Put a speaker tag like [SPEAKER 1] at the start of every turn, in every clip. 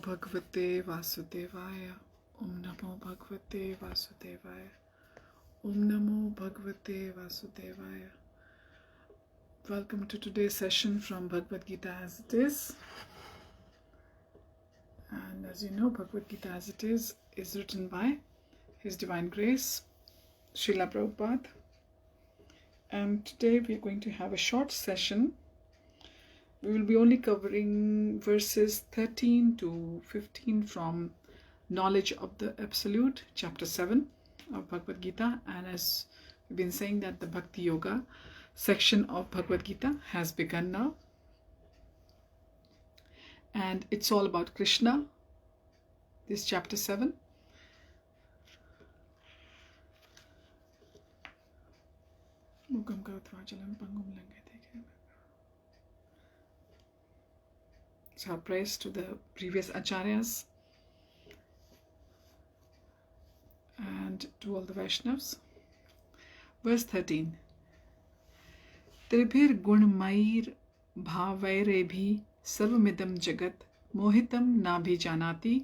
[SPEAKER 1] Bhagavate Vasudevaya. Om Namo Bhagavate Vasudevaya. Om Namo Bhagavate Vasudevaya. Welcome to today's session from Bhagavad Gita as it is. And as you know, Bhagavad Gita as it is written by His Divine Grace, Srila Prabhupada. And today we are going to have a short session. We will be only covering verses 13 to 15 from Knowledge of the Absolute, chapter 7 of Bhagavad Gita. And as we've been saying that the Bhakti Yoga section of Bhagavad Gita has begun now. And it's all about Krishna, this chapter 7. So our praise to the previous acharyas and to all the Vaishnavas. Verse 13. Tribhir gunmair bhavairebhi sarvamidam jagat mohitam nabhi janati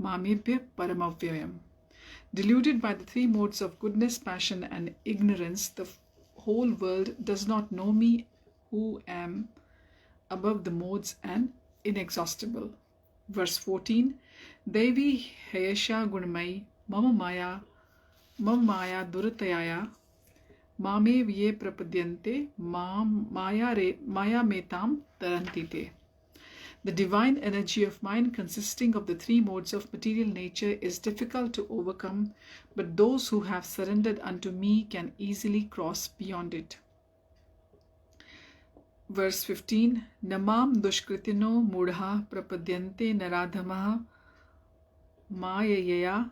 [SPEAKER 1] mamibhya paramavyayam. Deluded by the three modes of goodness, passion and ignorance, the whole world does not know me who am above the modes and inexhaustible. Verse 14. Devi hayasha gunmai mama maya duratayaya mame vye prapadyante maya metam tarantite. The divine energy of mind consisting of the three modes of material nature is difficult to overcome, but those who have surrendered unto me can easily cross beyond it. Verse 15. Namam dushkritino mudha prapadyante naradhamaha mayayaya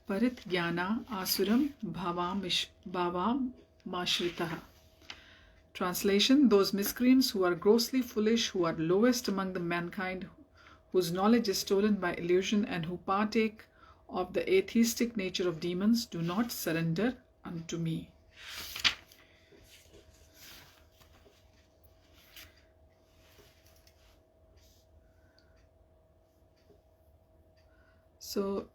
[SPEAKER 1] parit jnana asuram bhavam mashritaha. Translation. Those miscreants who are grossly foolish, who are lowest among the mankind, whose knowledge is stolen by illusion, and who partake of the atheistic nature of demons, do not surrender unto me. So,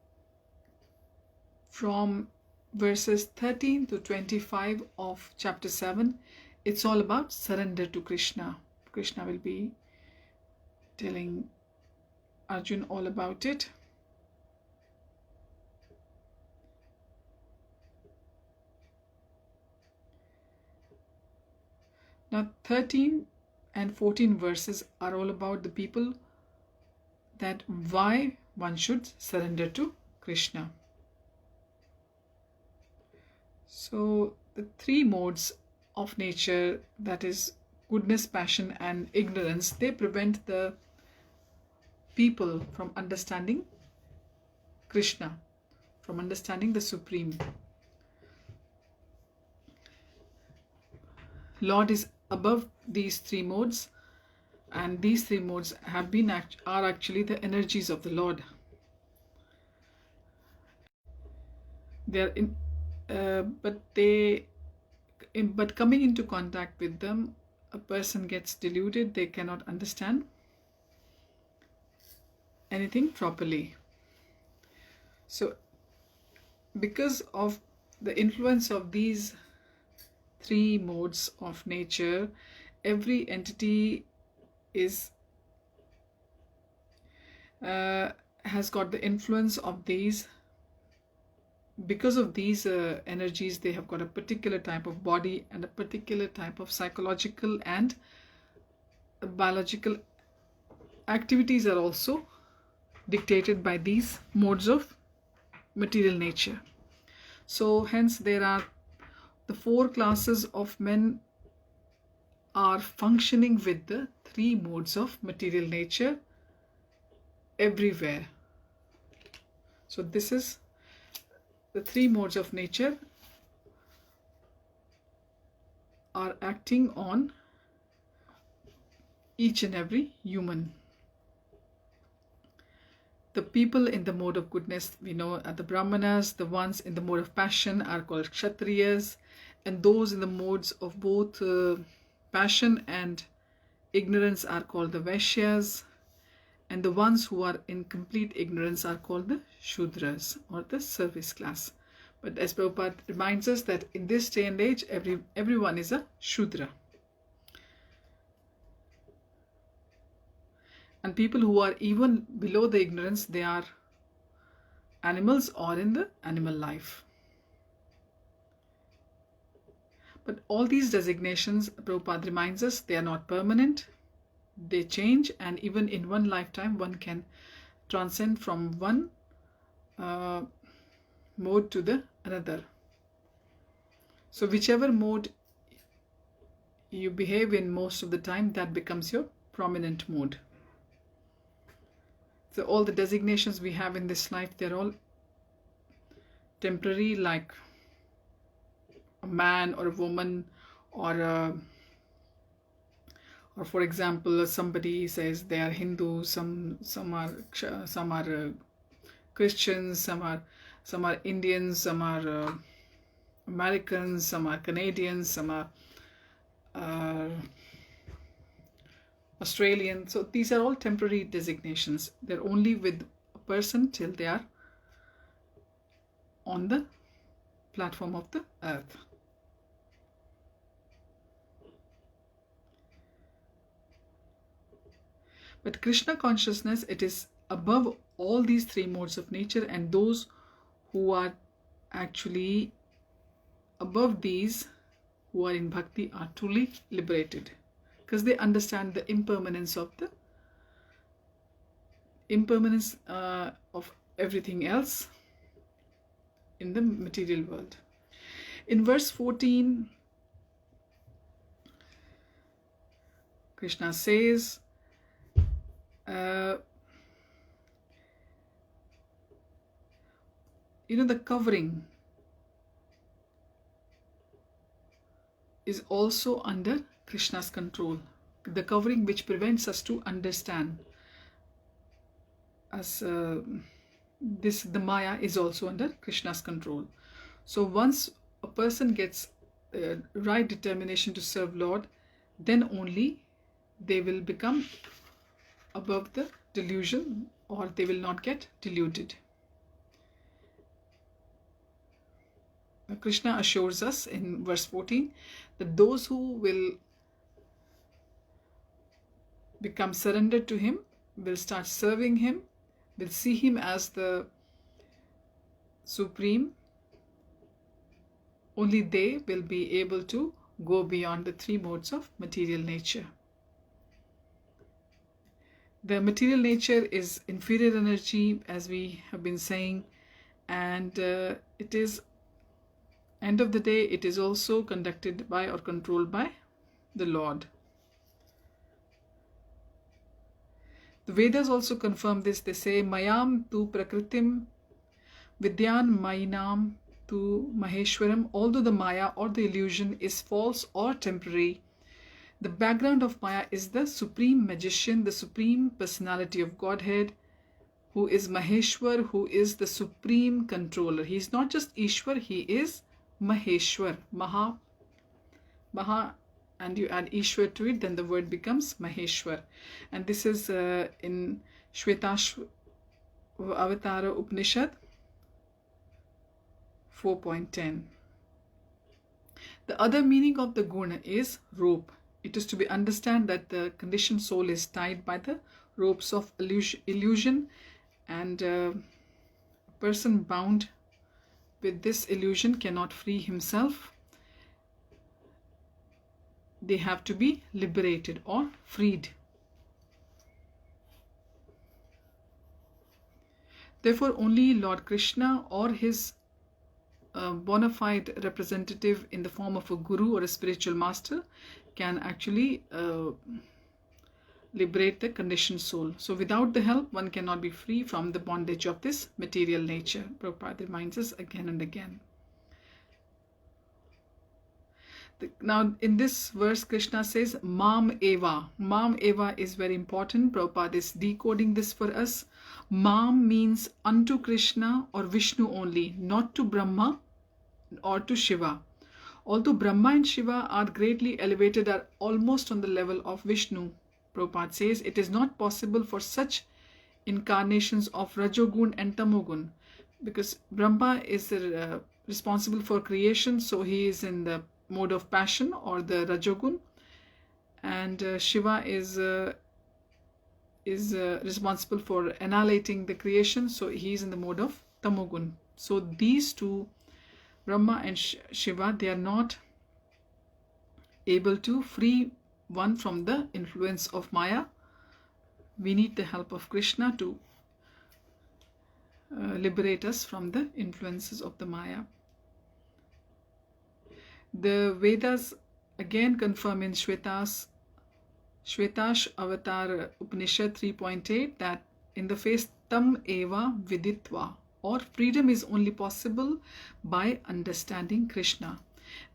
[SPEAKER 1] from verses 13 to 25 of chapter 7, it's all about surrender to Krishna. Krishna will be telling Arjun all about it. Now 13 and 14 verses are all about the people, that why one should surrender to Krishna. So the three modes of nature, that is goodness, passion and ignorance, they prevent the people from understanding Krishna, from understanding the Supreme. Lord is above these three modes, and these three modes are actually the energies of the Lord. They are but coming into contact with them, a person gets deluded. They cannot understand anything properly. So because of the influence of these three modes of nature, every entity has got the influence of these. Because of these energies, they have got a particular type of body and a particular type of psychological and biological activities are also dictated by these modes of material nature. So hence there are the four classes of men are functioning with the three modes of material nature everywhere. So this is the three modes of nature are acting on each and every human. The people in the mode of goodness, we know, are the Brahmanas. The ones in the mode of passion are called Kshatriyas, and those in the modes of both passion and ignorance are called the Vaishyas, and the ones who are in complete ignorance are called the Shudras, or the service class. But as Prabhupada reminds us that in this day and age, everyone is a Shudra. And people who are even below the ignorance, they are animals or in the animal life. But all these designations, Prabhupada reminds us, they are not permanent. They change, and even in one lifetime, one can transcend from one mode to the another. So whichever mode you behave in most of the time, that becomes your prominent mode. So all the designations we have in this life, they're all temporary, like a man or a woman, or for example, somebody says they are Hindu, some are Christians, some are Indians, some are Americans, some are Canadians, some are Australian. So these are all temporary designations. They're only with a person till they are on the platform of the earth. But Krishna consciousness, it is above all these three modes of nature, and those who are actually above these, who are in bhakti, are truly liberated, because they understand the impermanence of everything else in the material world. In verse 14, Krishna says, the covering is also under Krishna's control. The covering which prevents us to understand us, the Maya is also under Krishna's control. So once a person gets right determination to serve Lord, then only they will become above the delusion, or they will not get deluded. Krishna assures us in verse 14 that those who will become surrendered to him, will start serving him, will see him as the supreme, only they will be able to go beyond the three modes of material nature. The material nature is inferior energy, as we have been saying, and it is, end of the day, it is also conducted by or controlled by the Lord. The Vedas also confirm this. They say, Mayam tu prakritim vidyan mainam tu maheshwaram. Although the Maya or the illusion is false or temporary, the background of Maya is the supreme magician, the supreme personality of Godhead, who is Maheshwar, who is the supreme controller. He is not just Ishwar, he is Maheshwar. Maha, and you add Ishwar to it, then the word becomes Maheshwar. And this is in Shvetashvatara Upanishad 4.10. The other meaning of the guna is rope. It is to be understand that the conditioned soul is tied by the ropes of illusion, and a person bound with this illusion cannot free himself. They have to be liberated or freed. Therefore, only Lord Krishna or his bona fide representative in the form of a guru or a spiritual master can actually liberate the conditioned soul. So without the help, one cannot be free from the bondage of this material nature. Prabhupada reminds us again and again. Now in this verse, Krishna says, Mam Eva. Mam Eva is very important. Prabhupada is decoding this for us. Mam means unto Krishna or Vishnu only, not to Brahma or to Shiva. Although Brahma and Shiva are greatly elevated, are almost on the level of Vishnu, Prabhupada says it is not possible for such incarnations of Rajogun and Tamogun, because Brahma is responsible for creation, so he is in the mode of passion or the Rajogun, and Shiva is responsible for annihilating the creation, so he is in the mode of Tamogun. So these two, Brahma and Shiva, they are not able to free one from the influence of Maya. We need the help of Krishna to liberate us from the influences of the Maya. The Vedas again confirm in Shvetash Avatar Upanishad 3.8 that in the face tam eva viditva, or freedom is only possible by understanding Krishna.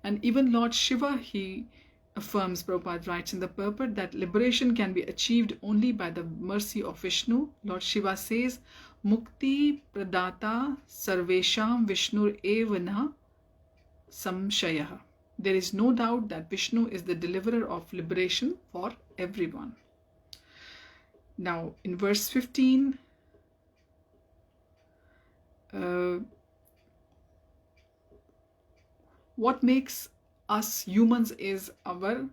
[SPEAKER 1] And even Lord Shiva, he affirms, Prabhupada writes in the purport, that liberation can be achieved only by the mercy of Vishnu. Lord Shiva says, Mukti pradata sarvesham Vishnur evana samshayah. There is no doubt that Vishnu is the deliverer of liberation for everyone. Now, in verse 15, what makes us humans is our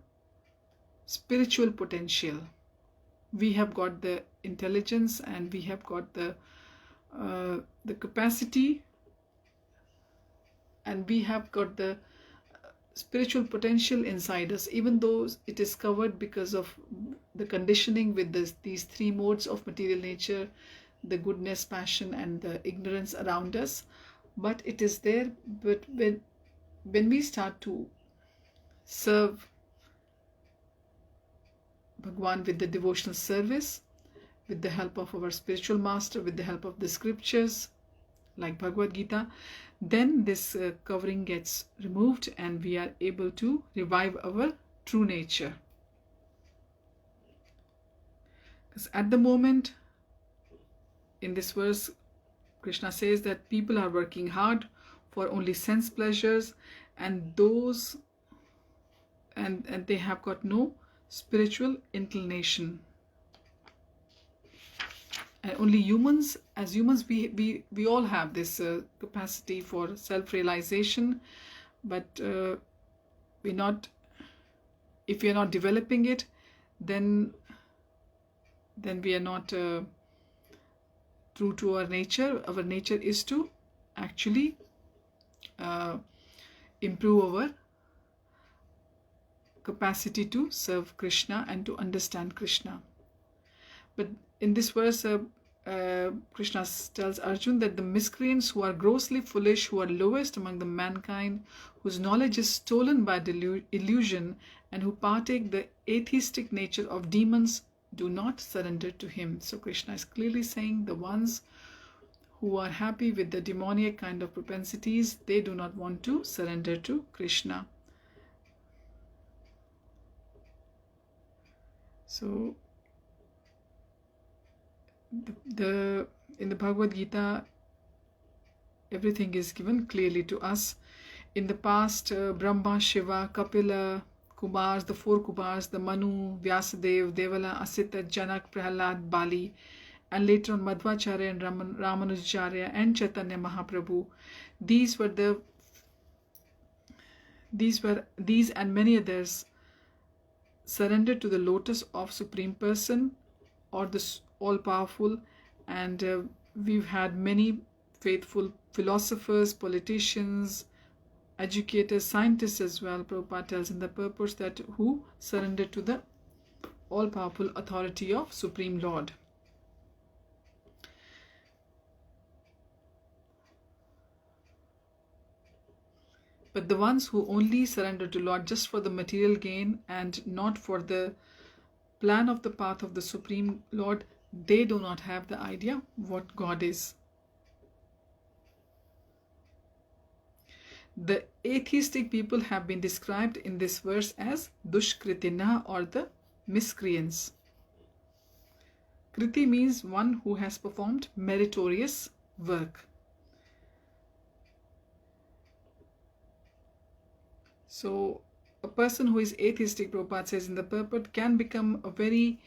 [SPEAKER 1] spiritual potential. We have got the intelligence and we have got the capacity, and we have got the spiritual potential inside us, even though it is covered because of the conditioning with these three modes of material nature, the goodness, passion, and the ignorance around us. But it is there. But when we start to serve Bhagwan with the devotional service, with the help of our spiritual master, with the help of the scriptures like Bhagavad Gita, then this covering gets removed and we are able to revive our true nature. Because at the moment, in this verse, Krishna says that people are working hard for only sense pleasures, and those and they have got no spiritual inclination. And only humans, as humans, we all have this capacity for self-realization, but we're not. If we are not developing it, then we are not true to our nature. Our nature is to actually improve our capacity to serve Krishna and to understand Krishna. But in this verse, Krishna tells Arjun that the miscreants who are grossly foolish, who are lowest among the mankind, whose knowledge is stolen by illusion, and who partake the atheistic nature of demons, do not surrender to him. So Krishna is clearly saying the ones who are happy with the demoniac kind of propensities, they do not want to surrender to Krishna. So in the Bhagavad Gita, everything is given clearly to us. In the past, Brahma, Shiva, Kapila, Kumars, the four Kumars, the Manu, Vyasadeva, Devala, Asita, Janak, Prahalad, Bali, and later on Madhvacharya and Ramanujacharya and Chaitanya Mahaprabhu. These and many others surrendered to the lotus of Supreme Person or the all-powerful, and we've had many faithful philosophers, politicians, educators, scientists as well. Prabhupada tells in the purpose that who surrendered to the all-powerful authority of Supreme Lord. But the ones who only surrender to Lord just for the material gain and not for the plan of the path of the Supreme Lord, they do not have the idea what God is. The atheistic people have been described in this verse as dushkritina, or the miscreants. Kriti means one who has performed meritorious work. So a person who is atheistic, Prabhupada says in the purport, can become a very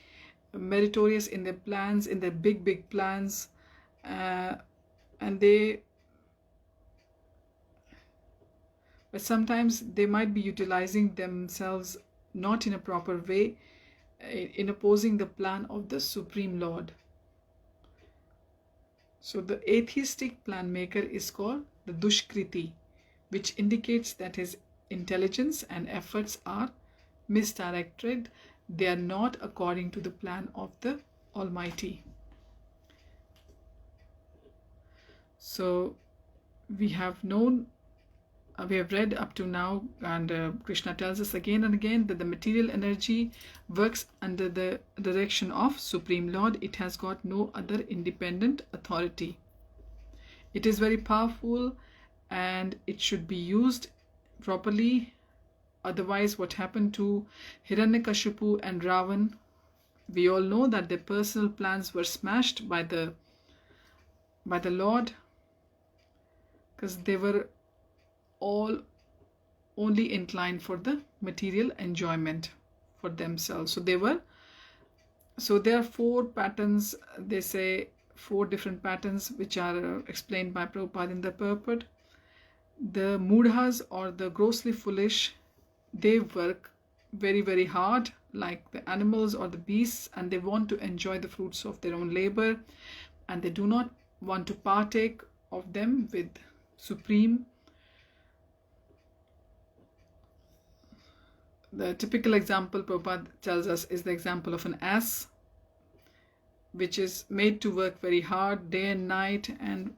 [SPEAKER 1] meritorious in their plans, in their big plans, and but sometimes they might be utilizing themselves not in a proper way, in opposing the plan of the Supreme Lord. So the atheistic plan maker is called the dushkriti, which indicates that his intelligence and efforts are misdirected. They are not according to the plan of the Almighty. So we have read up to now, and Krishna tells us again and again that the material energy works under the direction of Supreme Lord. It has got no other independent authority. It is very powerful and it should be used properly. Otherwise, what happened to Hiranyakashipu and Ravan? We all know that their personal plans were smashed by the Lord, because they were all only inclined for the material enjoyment for themselves. So there are 4 patterns, they say 4 different patterns, which are explained by Prabhupada in the purport. The mudhas, or the grossly foolish, they work very hard like the animals or the beasts, and they want to enjoy the fruits of their own labor, and they do not want to partake of them with Supreme. The typical example Prabhupada tells us is the example of an ass, which is made to work very hard day and night, and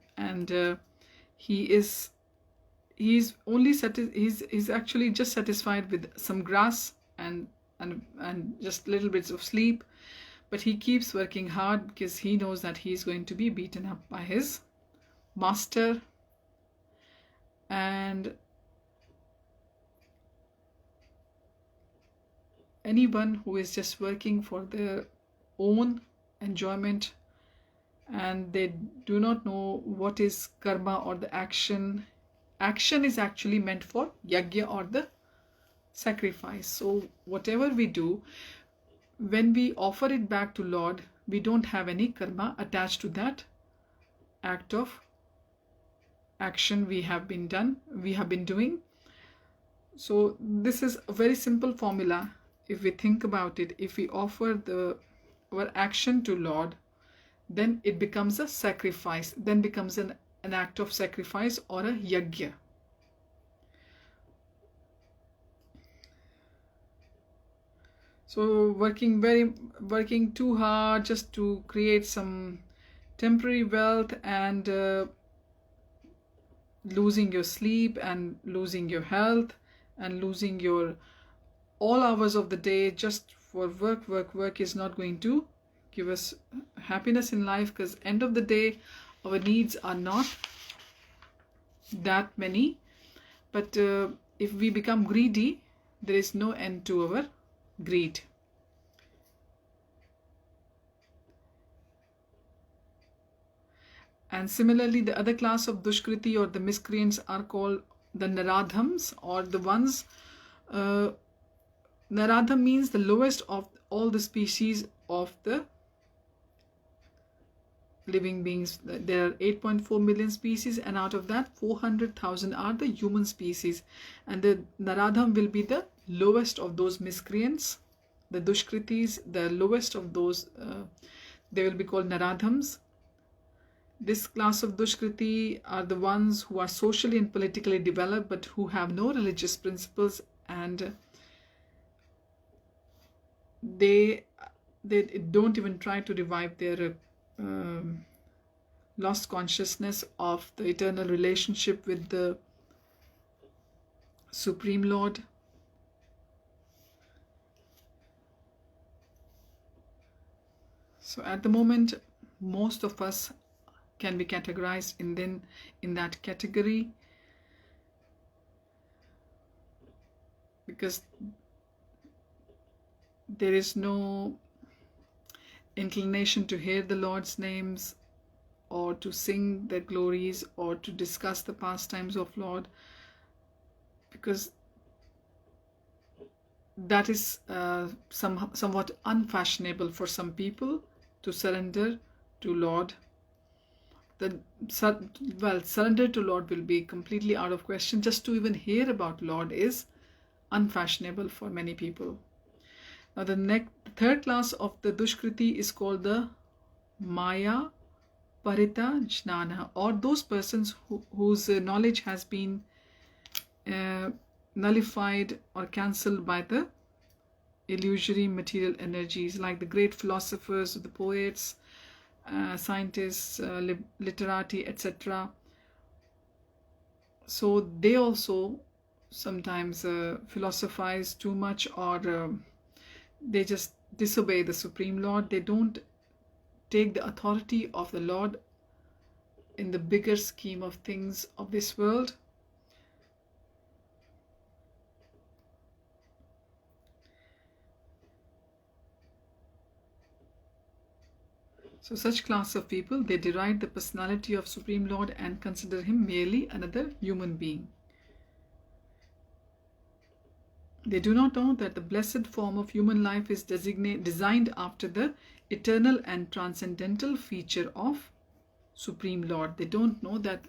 [SPEAKER 1] he's actually just satisfied with some grass and just little bits of sleep, but he keeps working hard because he knows that he's going to be beaten up by his master. And anyone who is just working for their own enjoyment and they do not know what is karma or the action is actually meant for yajna or the sacrifice. So whatever we do, when we offer it back to Lord, we don't have any karma attached to that act of action we have been doing. So this is a very simple formula. If we think about it, if we offer our action to Lord, then it becomes a sacrifice, then becomes an act of sacrifice or a yajna. So working too hard just to create some temporary wealth, and losing your sleep and losing your health and losing your all hours of the day just for work is not going to give us happiness in life, because end of the day our needs are not that many. But if we become greedy, there is no end to our greed. And similarly, the other class of dushkriti or the miscreants are called the naradhams, or the ones narada means the lowest of all the species of the living beings. There are 8.4 million species, and out of that 400,000 are the human species, and the naradham will be the lowest of those miscreants. The dushkritis, the lowest of those, they will be called naradhams. This class of dushkriti are the ones who are socially and politically developed but who have no religious principles, and they don't even try to revive their lost consciousness of the eternal relationship with the Supreme Lord. So at the moment, most of us can be categorized in that category, because there is no inclination to hear the Lord's names or to sing their glories or to discuss the pastimes of Lord, because that is somewhat unfashionable for some people to surrender to Lord. Surrender to Lord will be completely out of question. Just to even hear about Lord is unfashionable for many people. Now the third class of the dushkriti is called the Maya Parita Jnana, or those persons whose knowledge has been nullified or cancelled by the illusory material energies, like the great philosophers, the poets, scientists, literati, etc. So they also sometimes philosophize too much, or they just disobey the Supreme Lord. They don't take the authority of the Lord in the bigger scheme of things of this world. So such class of people, they deride the personality of Supreme Lord and consider him merely another human being. They do not know that the blessed form of human life is designed after the eternal and transcendental feature of Supreme Lord. They don't know that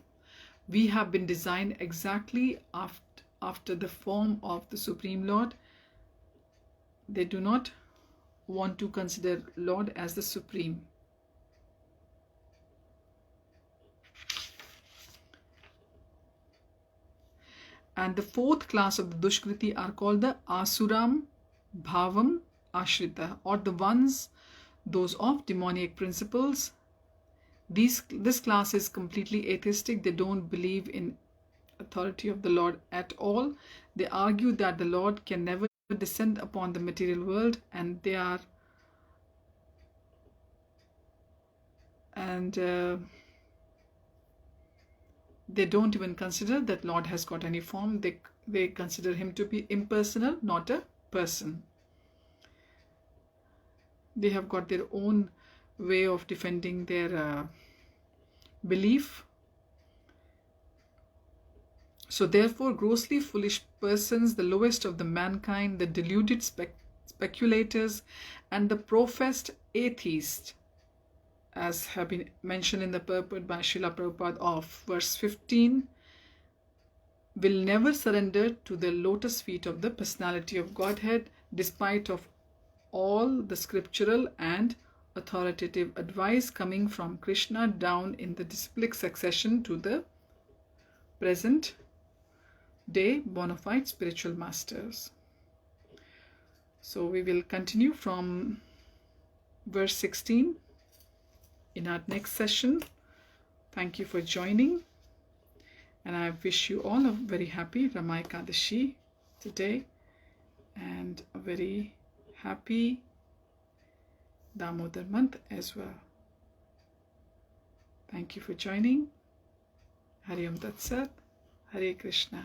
[SPEAKER 1] we have been designed exactly after the form of the Supreme Lord. They do not want to consider Lord as the Supreme. And the fourth class of the dushkriti are called the Asuram Bhavam Ashrita, or the ones, those of demoniac principles. This class is completely atheistic. They don't believe in authority of the Lord at all. They argue that the Lord can never descend upon the material world, and they are they don't even consider that Lord has got any form. They consider him to be impersonal, not a person. They have got their own way of defending their belief. So therefore, grossly foolish persons, the lowest of the mankind, the deluded speculators, and the professed atheists, as have been mentioned in the purport by Srila Prabhupada of verse 15, will never surrender to the lotus feet of the personality of Godhead, despite of all the scriptural and authoritative advice coming from Krishna down in the disciplic succession to the present day bona fide spiritual masters. So we will continue from verse 16 in our next session. Thank you for joining, and I wish you all a very happy Rama Ekadashi today, and a very happy Damodar month as well. Thank you for joining. Hari Om Tat Sat. Hare Krishna.